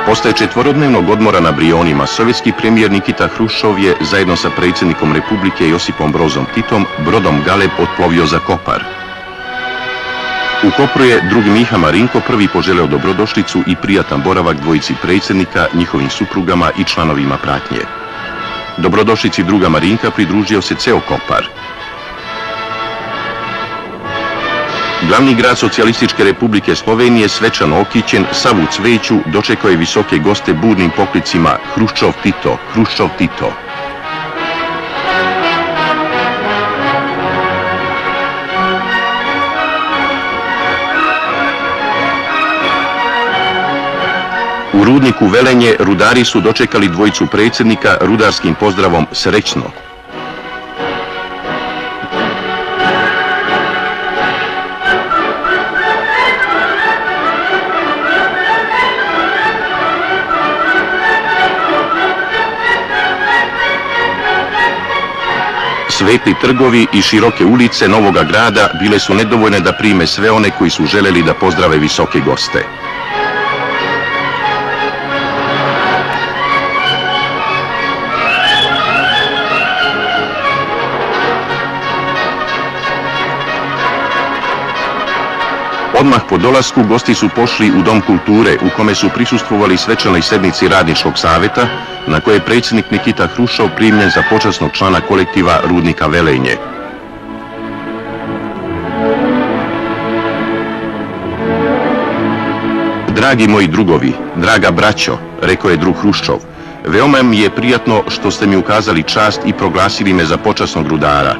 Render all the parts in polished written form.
Poslije četvorodnevnog odmora na Brionima, sovjetski premijer Nikita Hruščov je zajedno sa predsjednikom Republike Josipom Brozom Titom brodom Galeb otplovio za Kopar. U Kopru je drugi Miha Marinko prvi poželeo dobrodošlicu i prijatan boravak dvojici predsjednika, njihovim suprugama i članovima pratnje. Dobrodošlici druga Marinka pridružio se ceo Kopar. Glavni grad Socijalističke Republike Slovenije, svečano okićen, sav u cveću, dočekao je visoke goste burnim poklicima Hruščov Tito, Hruščov Tito. U rudniku Velenje rudari su dočekali dvojicu predsjednika rudarskim pozdravom srećno. Svetli trgovi i široke ulice novoga grada bile su nedovoljne da prime sve one koji su željeli da pozdrave visoke goste. Odmah po dolasku gosti su pošli u Dom kulture u kome su prisustvovali svečanoj sednici Radničkog savjeta na koje je predsjednik Nikita Hruščov primljen za počasnog člana kolektiva rudnika Velenje. Dragi moji drugovi, draga braćo, rekao je drug Hruščov, veoma mi je prijatno što ste mi ukazali čast i proglasili me za počasnog rudara.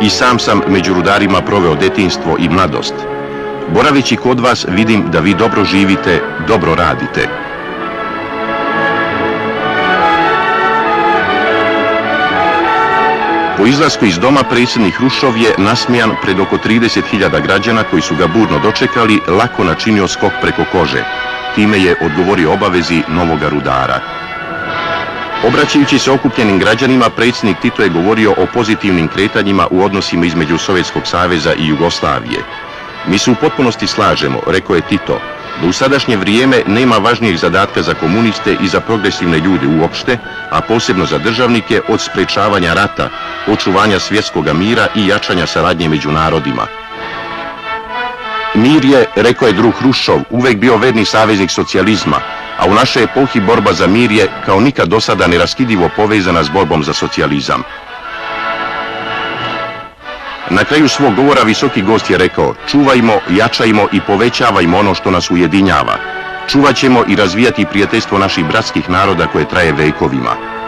I sam među rudarima proveo detinjstvo i mladost. Boraveći kod vas vidim da vi dobro živite, dobro radite. Po izlasku iz doma predsjednik Hruščov je nasmijan pred oko 30.000 građana koji su ga burno dočekali, lako načinio skok preko kože. Time je odgovorio obavezi novoga rudara. Obraćajući se okupljenim građanima, predsjednik Tito je govorio o pozitivnim kretanjima u odnosima između Sovjetskog saveza i Jugoslavije. Mi se u potpunosti slažemo, rekao je Tito, da u sadašnje vrijeme nema važnijeg zadatka za komuniste i za progresivne ljude uopšte, a posebno za državnike od sprečavanja rata, očuvanja svjetskoga mira i jačanja saradnje među narodima. Mir je, rekao je drug Hruščov, uvek bio verni saveznik socijalizma, a u našoj epohi borba za mir je kao nikad do sada neraskidivo povezana s borbom za socijalizam. Na kraju svog govora visoki gost je rekao, čuvajmo, jačajmo i povećavajmo ono što nas ujedinjava. Čuvat ćemo i razvijati prijateljstvo naših bratskih naroda koje traje vekovima.